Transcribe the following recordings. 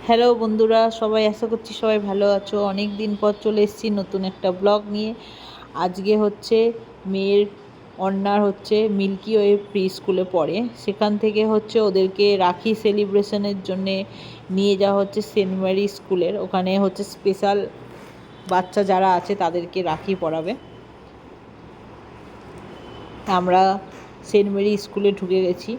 Hello বন্ধুরা, সবাই আশা করছি সবাই ভালো আছো। অনেক দিন পর চলে এসেছি নতুন একটা ব্লগ নিয়ে। আজকে হচ্ছে মেয়ের অন্যার হচ্ছে মিল্কি ওয়ে প্রি স্কুলে পড়ে, সেখান থেকে হচ্ছে ওদেরকে রাখি সেলিব্রেশনের জন্যে নিয়ে যাওয়া হচ্ছে সেন্ট মেরি স্কুলের। ওখানে হচ্ছে স্পেশাল বাচ্চা যারা আছে তাদেরকে রাখি পরাবে। আমরা সেন্ট মেরি স্কুলে ঢুকে গেছি।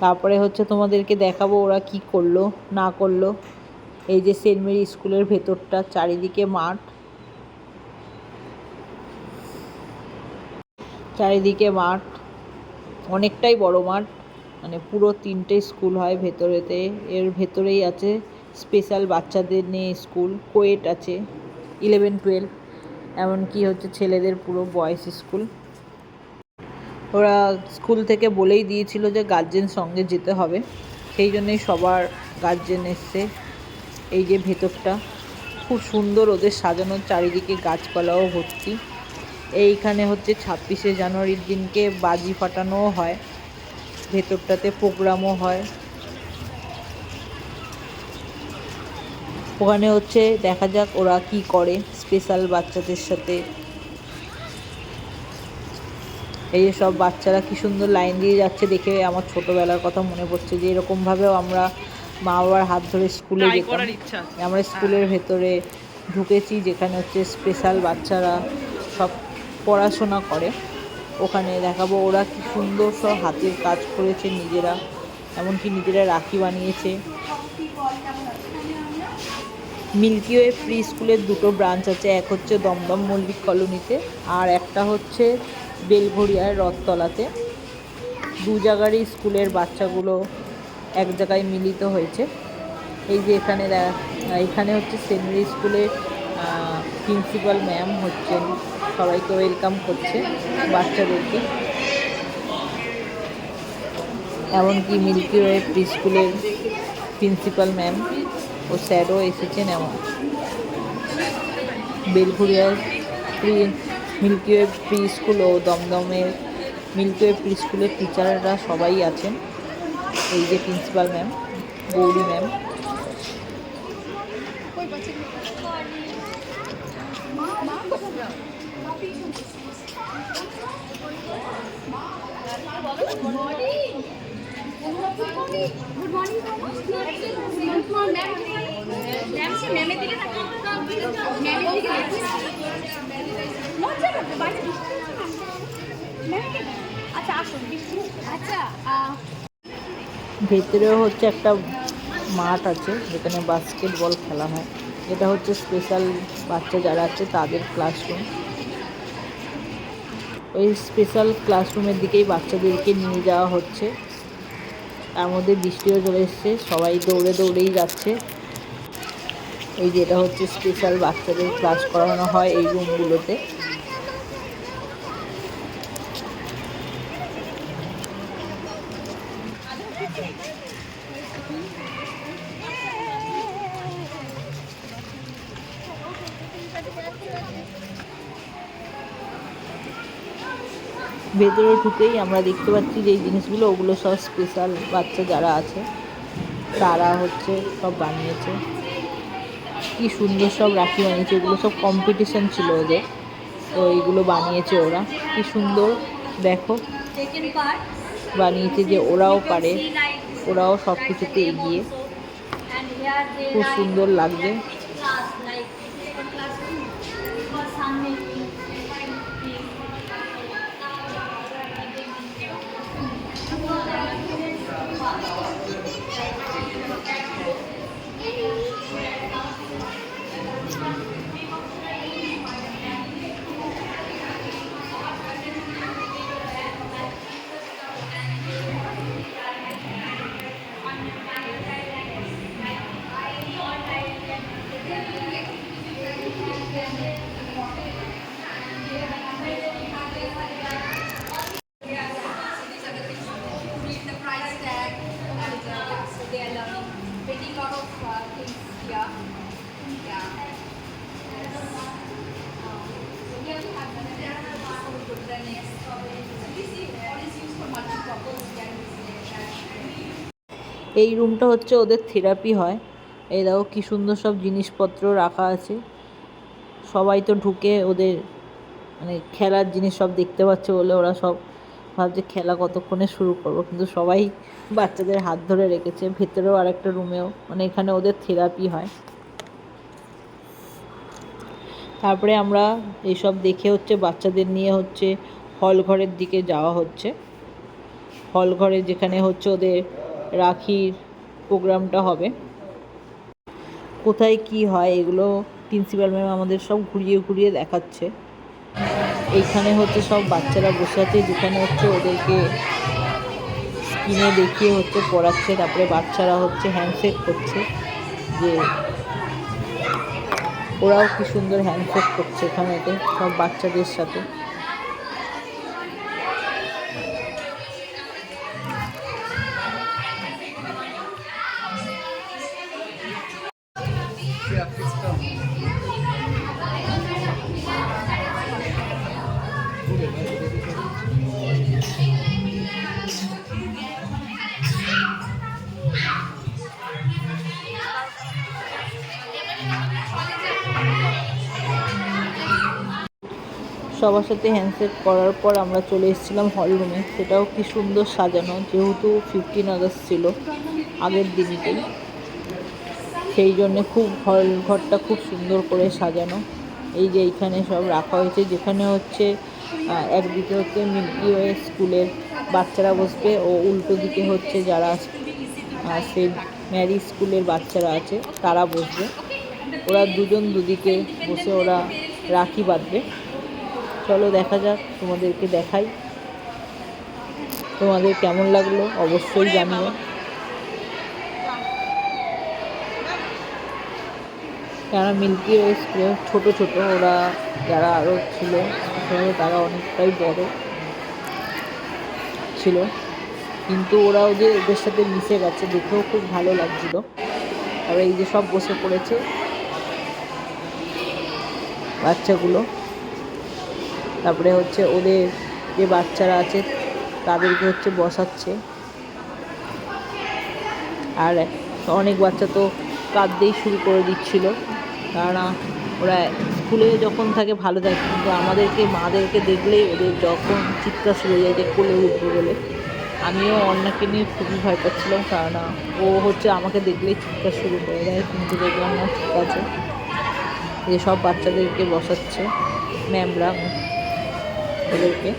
তারপরে হচ্ছে তোমাদেরকে দেখাবো ওরা কি করলো না করলো। এই যে সেন্ট মেরি স্কুলের ভেতরটা, চারিদিকে মাঠ, অনেকটাই বড় মাঠ, মানে পুরো 3টে স্কুল হয় ভেতরেতে। এর ভেতরেই আছে স্পেশাল বাচ্চাদের নিয়ে স্কুল, কোয়েট আছে 11-12, এমনকি হচ্ছে ছেলেদের পুরো বয়েজ স্কুল। ওরা স্কুল থেকে বলেই দিয়েছিল যে গার্জেন সঙ্গে যেতে হবে, সেই জন্যই সবার গার্জেন এসছে। এই যে ভেতরটা খুব সুন্দর, ওদের সাজানোর চারিদিকে গাছপালাও ভর্তি। এইখানে হচ্ছে 26শে জানুয়ারির দিনকে বাজি ফাটানোও হয়, ভেতরটাতে প্রোগ্রামও হয়। ওখানে হচ্ছে দেখা যাক ওরা কি করে স্পেশাল বাচ্চাদের সাথে। এই যে সব বাচ্চারা কি সুন্দর লাইন দিয়ে যাচ্ছে, দেখে আমার ছোটোবেলার কথা মনে পড়ছে যে এরকমভাবেও আমরা মা বাবার হাত ধরে স্কুলে যেতাম। আমরা স্কুলের ভেতরে ঢুকেছি, যেখানে হচ্ছে স্পেশাল বাচ্চারা সব পড়াশোনা করে। ওখানে দেখাবো ওরা কি সুন্দর সব হাতের কাজ করেছে নিজেরা, এমনকি নিজেরা রাখি বানিয়েছে। মিল্কি ওয়ে প্রি স্কুলের 2টো ব্রাঞ্চ আছে, এক হচ্ছে দমদম মল্লিক কলোনিতে, আর একটা হচ্ছে বেলঘড়িয়ার রথতলাতে। 2 জায়গারই স্কুলের বাচ্চাগুলো এক জায়গায় মিলিত হয়েছে। এই যে এখানে হচ্ছে সেন্ট মেরি স্কুলের প্রিন্সিপাল ম্যাম হচ্ছেন, সবাইকে ওয়েলকাম করছে বাচ্চাদেরকে। এমনকি মিল্কি ওয়ে প্রি স্কুলের প্রিন্সিপাল ম্যাম ও স্যারও এসেছেন। এমন বেলঘড়িয়ার মিল্কি ওয়ে প্রি স্কুল ও দমদমের মিল্কি ওয়ে প্রি স্কুলের টিচাররা সবাই আছেন। এই যে প্রিন্সিপাল ম্যাম গৌরী ম্যাম। ভেতরেও হচ্ছে একটা মাঠ আছে যেখানে বাস্কেটবল খেলা হয়। এটা হচ্ছে স্পেশাল বাচ্চা যারা আছে তাদের ক্লাসরুম। ওই স্পেশাল ক্লাসরুমের দিকেই বাচ্চাদেরকে নিয়ে যাওয়া হচ্ছে। তার মধ্যে বৃষ্টিও চলে এসছে, সবাই দৌড়ে দৌড়েই যাচ্ছে। এই যে এটা হচ্ছে স্পেশাল বাচ্চাদের ক্লাস করানো হয় এই রুমগুলোতে। ভেতরে ঢুকেই আমরা দেখতে পাচ্ছি যে এই জিনিসগুলো, ওগুলো সব স্পেশাল বাচ্চা যারা আছে তারা হচ্ছে সব বানিয়েছে। কি সুন্দর সব রাখি বানিয়েছে, এগুলো সব কম্পিটিশন ছিল ওদের, তো এইগুলো বানিয়েছে ওরা। কি সুন্দর দেখো বানিয়েছে, যে ওরাও পারে, ওরাও সব কিছুতে এগিয়ে। খুব সুন্দর লাগছে। এই রুমটা হচ্ছে ওদের থেরাপি হয়। এই দেখো কী সুন্দর সব জিনিসপত্র রাখা আছে। সবাই তো ঢুকে ওদের মানে খেলার জিনিস সব দেখতে পাচ্ছে বলে ওরা সব ভাবছে খেলা কতক্ষণে শুরু করবো, কিন্তু সবাই বাচ্চাদের হাত ধরে রেখেছে। ভেতরেও আর একটা রুমেও মানে এখানে ওদের থেরাপি হয়। তারপরে আমরা এইসব দেখে হচ্ছে বাচ্চাদের নিয়ে হচ্ছে হল ঘরের দিকে যাওয়া হচ্ছে। হল ঘরে যেখানে হচ্ছে ওদের রাখির প্রোগ্রামটা হবে। কোথায় কি হয় এগুলো প্রিন্সিপাল ম্যাম আমাদের সব ঘুরিয়ে ঘুরিয়ে দেখাচ্ছে। এইখানে হচ্ছে সব বাচ্চারা বসে আছে, যেখানে হচ্ছে ওদেরকে স্ক্রিনে দেখিয়ে হচ্ছে পড়াচ্ছে। তারপরে বাচ্চারা হচ্ছে হ্যান্ডশেক করছে, যে ওরাও কি সুন্দর হ্যান্ডশেক করছে এখানেতে সব বাচ্চাদের সাথে। সবার সাথে হ্যান্ডশেক করার পর আমরা চলে এসেছিলাম হল রুমে। সেটাও কি সুন্দর সাজানো, যেহেতু 15 আগস্ট ছিল আগের দিনকেই, সেই জন্যে খুব হল ঘরটা খুব সুন্দর করে সাজানো। এই যে এইখানে সব রাখা হয়েছে, যেখানে হচ্ছে একদিকে হচ্ছে মিল্কি ওয়ে স্কুলের বাচ্চারা বসবে ও উল্টো দিকে হচ্ছে যারা সেন্ট ম্যারি স্কুলের বাচ্চারা আছে তারা বসবে। ওরা দুজন দুদিকে বসে ওরা রাখি বাঁধবে। চলো দেখা যাক, তোমাদেরকে দেখাই। তোমাদের কেমন লাগলো অবশ্যই জানিও। যারা মিল্কি ওয়ে স্কুলে ছোটো ছোটো ওরা যারা আরও ছিল তারা অনেকটাই বড় ছিল, কিন্তু ওরাও যে ওদের সাথে মিশে গেছে দেখেও খুব ভালো লাগছিল। আর এই যে সব বসে পড়েছে বাচ্চাগুলো। তারপরে হচ্ছে ওদের যে বাচ্চারা আছে তাদেরকে হচ্ছে বসাচ্ছে। আর অনেক বাচ্চা তো কাঁদতেই শুরু করে দিচ্ছিল, কেননা ওরা স্কুলে যখন থাকে ভালো থাকে, কিন্তু আমাদেরকে মাদেরকে দেখলেই ওদের যখন চিৎকার শুরু হয়ে যায় যে কোলে উঠবে বলে। আমিও অন্যকে নিয়ে খুবই ভয় পাচ্ছিলাম, কেননা ও হচ্ছে আমাকে দেখলেই চিৎকার শুরু করে দেয়, কিন্তু দেখলাম না, ঠিক আছে। যে সব বাচ্চাদেরকে বসাচ্ছে ম্যামরা ওদেরকে।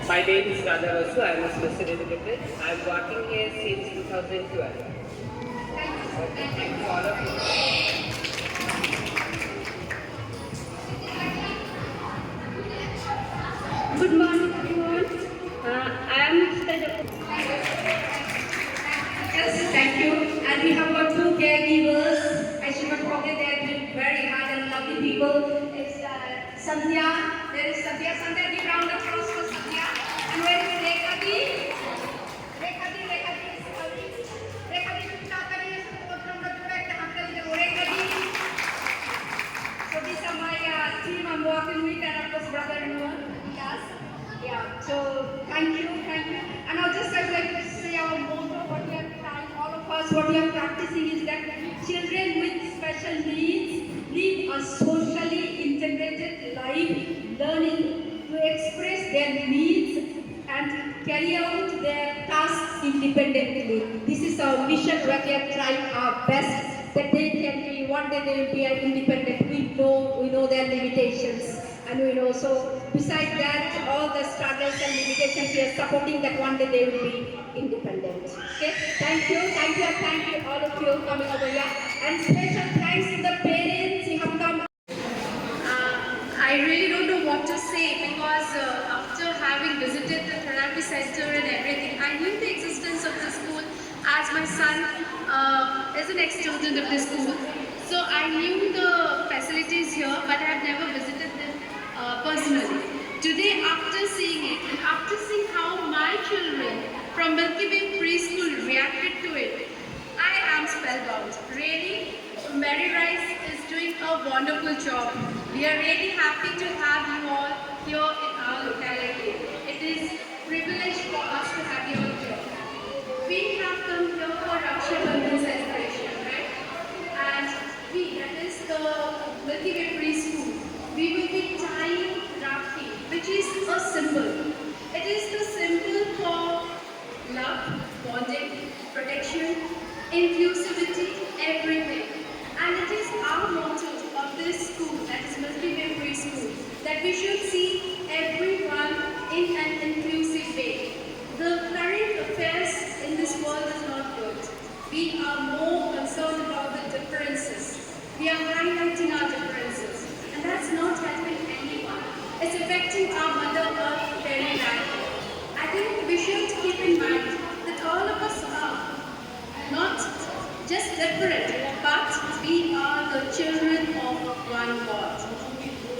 My name is Raja Vasu. I am a special educator. I am working here since 2012. Thank you all of you. Good morning, everyone. I am Mr. Yes, thank you. And we have got two caregivers. I should not forget they have been very hard and lovely people. It's Sandhya. There is Sandhya. Sandhya, give round of applause for Sandhya. And where is Rekhati? Rekhati, Rekhati, sorry. Rekhati, Tatari, support from the back. Rekhati. So these are my team I'm working with, and of course brother-in-law. Yes. Yeah. So thank you, thank you. And I'll just like to say our motto, what we are trying, all of us, what we are practicing is that children with special needs live a socially integrated life, learning to express their needs and carry out their tasks independently. This is our mission where we are trying our best that they can be, one day they will be independent. We know their limitations. And we know, so besides that, all the struggles and limitations, we are supporting that one day they will be independent. Okay, thank you, all of you coming over here. And special thanks to the parents who have come. I really don't know what to say because after having visited the therapy center and everything, I knew the existence of the school as my son is an ex-student of the school. So I knew the facilities here, but I have never visited them personally. Today, after seeing it and after seeing how my children from Milky Way Preschool reacted to it, I am spellbound. Really, Mary Rice is doing a wonderful job. We are really happy to have you all here in our locality. It is a privilege for us to have you all here. We have come here for Raksha Bandhan celebration, right? And we, that is the Milky Way Preschool, we will be tying Rakhi, which is a symbol. It is the symbol for love, bonding, protection, inclusivity, everything. And it is our motto of this school, that is Milky Way Preschool, that we should see everyone in an inclusive way. The current affairs in this world is not good. We are more concerned about the differences. We are highlighting our differences. And that's not helping anyone. It's affecting our Mother Earth very badly. I think we should keep in mind that all of us are not just different, but we are the children of one God.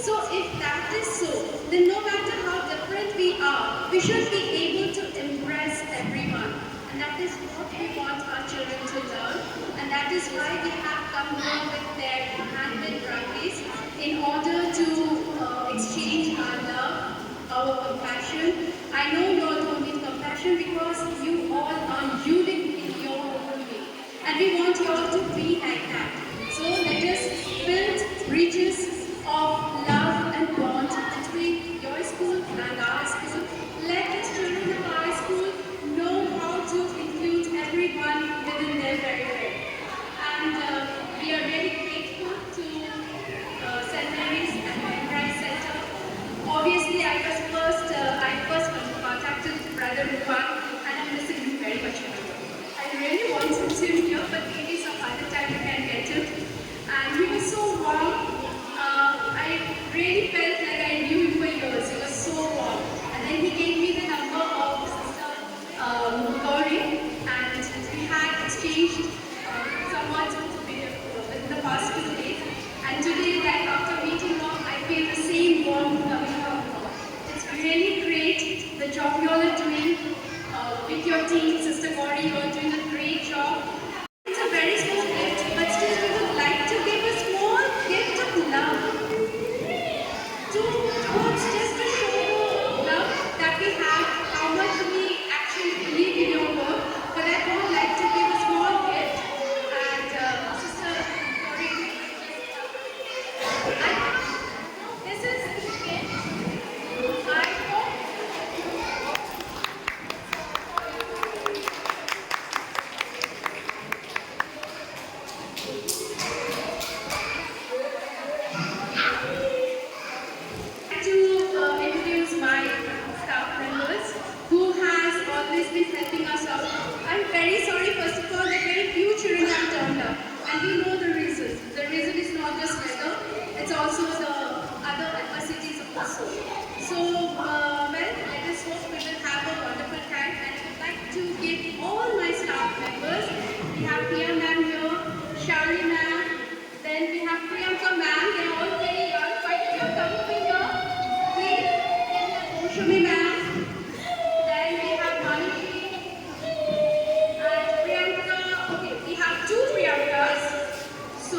So if that is so, then no matter how different we are, we should be able to embrace everyone. And that is what we want our children to learn. And that is why we have come here with their handmade rakis in order to exchange our love, our compassion. I know you all don't need compassion because you all are unique in your own way. And we want you all to be like that. So let us build bridges of love and bond between your school and our school. Let the children of our school know how to include everyone within their very. And we are very grateful to St. Mary's and Memorize Center. Obviously, I first contacted Brother Rupan and I'm missing him very much. I really wanted him here, but maybe some other time we can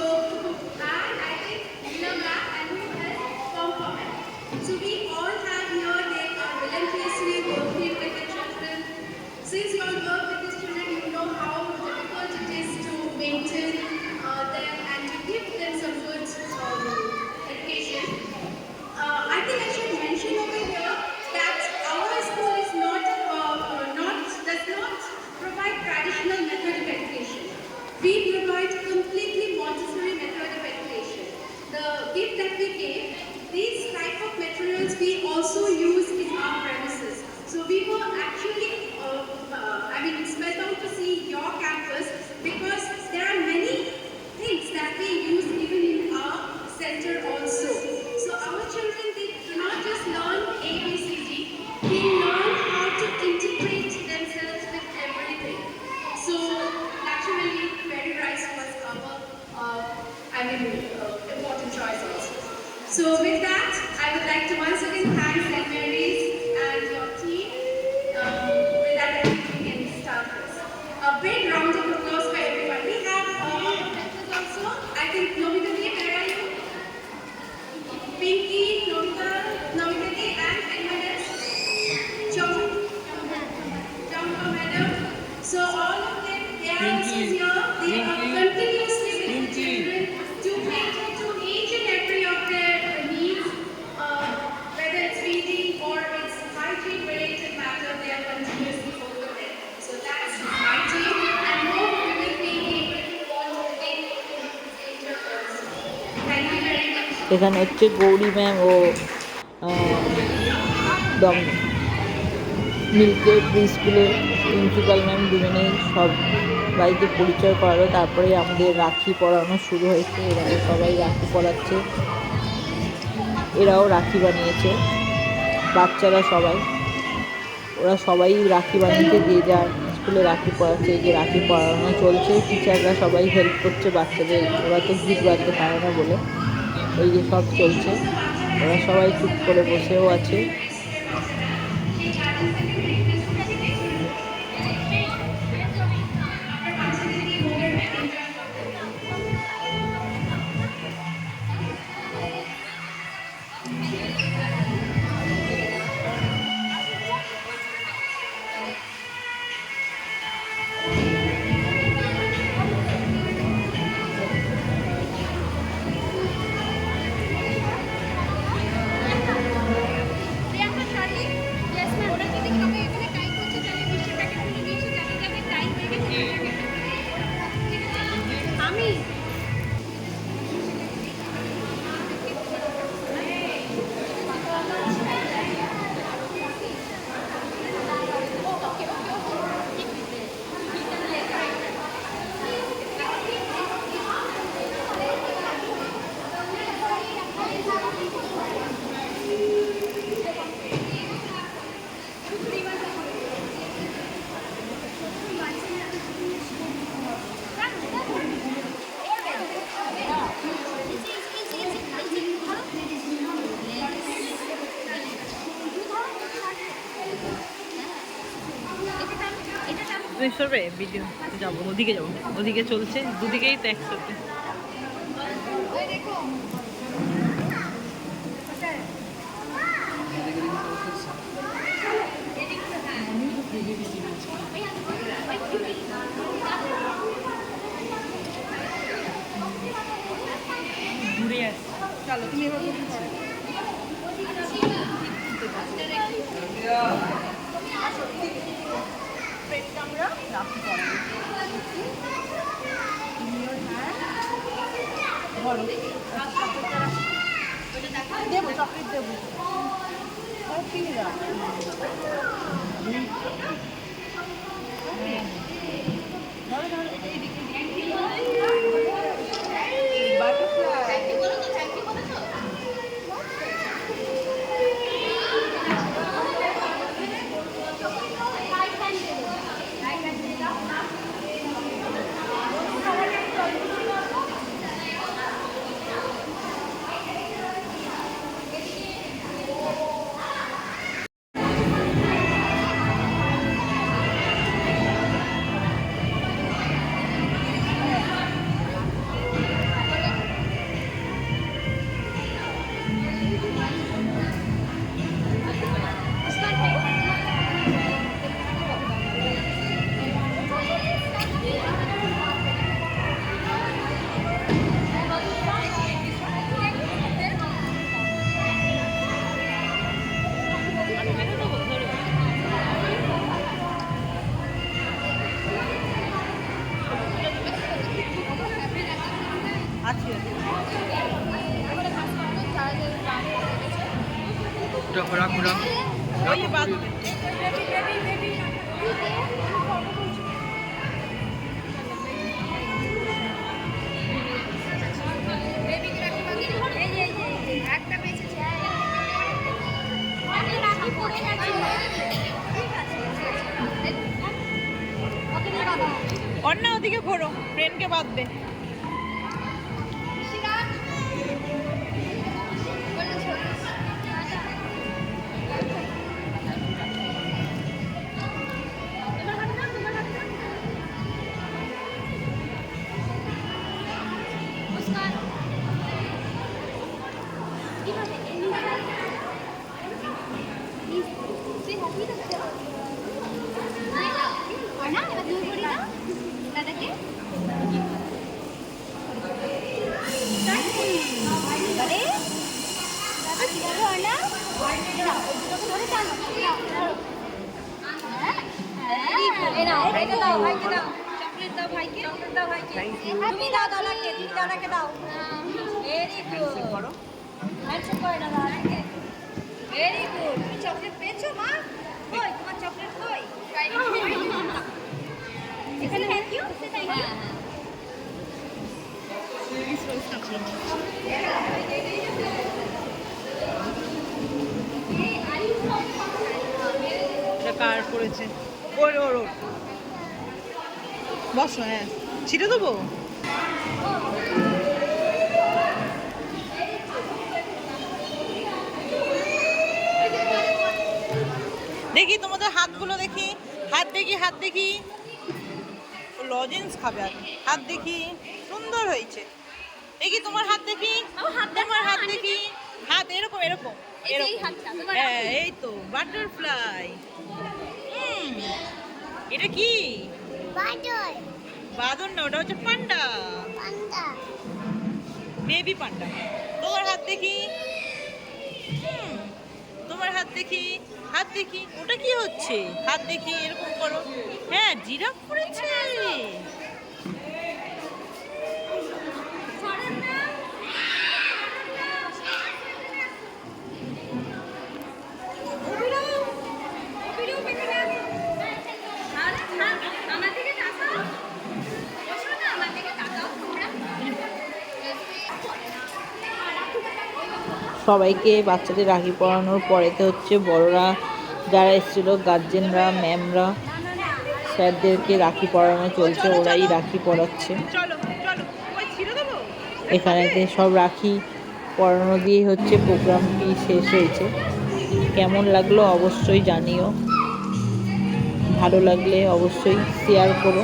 and I think Leela Ma'am and who else? Pom Pom Ma'am. So we all have here, they are relentlessly working with the children. Since you all work with these children, you know how difficult it is to maintain them and to give them some good education. I think I should mention over here that our school is does not provide traditional method of education. We provide completely Montessori method of education. The gift that we gave, these type of materials we also use in our premises. So we were actually, spellbound to see your campus because there are many things that we use even in our center also. So our children, they do not just learn ABCD, they learn how to integrate themselves with everything. So naturally, Mary Rice was our, important choice also. So with that, I would like to once again thank St. Mary's and your team. With that, I think we can start this. A big round of applause for everyone. We have presenters also. I think Nomita Ji, where are you? Pinky, Nomita Ji, and anyone else? Jumpa Madam. So all of them, they are also here. They are continuously with the children to cater to each and every of their needs, whether it's feeding or it's hygiene related matter, they are continuously over there. So that's my team, and hope we will be able to coordinate in future also. Thank you very much. এখানে হচ্ছে Gauri ma'am ও মিল্কে pre স্কুলের principal ma'am দুজনেই সব বাড়িতে পরিচয় করালো। তারপরে আমাদের রাখি পরানো শুরু হয়েছে, এবারে সবাই রাখি পরাচ্ছে, এরাও রাখি বানিয়েছে, বাচ্চারা সবাই, ওরা সবাই রাখি বানিয়েছে, যে যার স্কুলে রাখি পরাচ্ছে, এই যে রাখি পরানো চলছে, টিচাররা সবাই হেল্প করছে বাচ্চাদের, ওরা তো গীত বাজতে পারে না বলে, এই যে সব চলছে, ওরা সবাই চুপ করে বসেও আছে। তুমি সরবে ভিডিও যাবো, ওদিকে যাবো, ওদিকে চলছে, দুদিকেই তো একসাথে। ঘুরে আসি, চলো তুমি এবার দেবো, চকলেট দেবো, কিনে দাও। ওই বাঁধবে। একটা বেঁচেছে অন্য ওদিকে ঘোরো, ট্রেনকে বাঁধবে। Very good. তুমি চকলেট পেয়েছো মা? কই তোমার চকলেট কই? এখানে থ্যাংক ইউ। Thank you. এটা কার করেছে? ওর ওর ওর বস। হ্যাঁ, ছিটে দেবো। দেখি তোমাদের হাতগুলো দেখি, হাত দেখি, হাত দেখি। লজেন্স খাবে আর হাত দেখি, সুন্দর হয়েছে। দেখি তোমার হাত দেখি, তোমার হাত দেখি, হাত এরকম এরকম এরকম। হ্যাঁ, এই তো বাটারফ্লাই। এটা কি? বাদর না, ওটা হচ্ছে পান্ডা, বেবি পান্ডা। তোমার হাত দেখি, তোমার হাত দেখি, হাত দেখি। ওটা কি হচ্ছে? হাত দেখি, এরকম করো। হ্যাঁ, জিরাফ পড়েছে। সবাইকে বাচ্চাদের রাখি পরানোর পরেতে হচ্ছে বড়রা যারা এসেছিল, গার্জেনরা, ম্যামরা, স্যারদেরকে রাখি পরানো চলছে। ওরাই রাখি পরাচ্ছে। এখানেতে সব রাখি পরানো দিয়ে হচ্ছে প্রোগ্রামটি শেষ হয়েছে। কেমন লাগলো অবশ্যই জানিও। ভালো লাগলে অবশ্যই শেয়ার করো।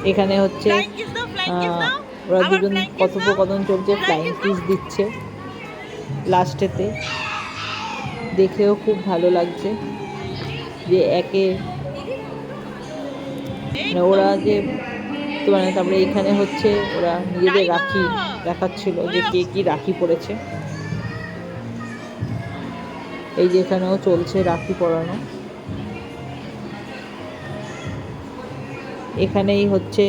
এখানে হচ্ছে ওরা দুজন কথোপকথন চলছে, ফ্লাইং কিস দিচ্ছে লাস্টেতে। দেখেও খুব ভালো লাগছে যে একে ওরা যে তারপরে এখানে হচ্ছে ওরা নিজেদের রাখি দেখাচ্ছিল যে কে কি রাখি পরেছে। এই যে এখানেও চলছে রাখি পরানো। এখানেই হচ্ছে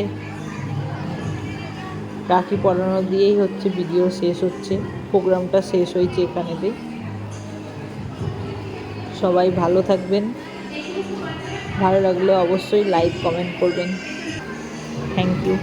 রাখি পরানো দিয়েই হচ্ছে ভিডিও শেষ হচ্ছে। প্রোগ্রামটা শেষ হয়েছে এখানেতে। সবাই ভালো থাকবেন। ভালো লাগলে অবশ্যই লাইক কমেন্ট করবেন। Thank you.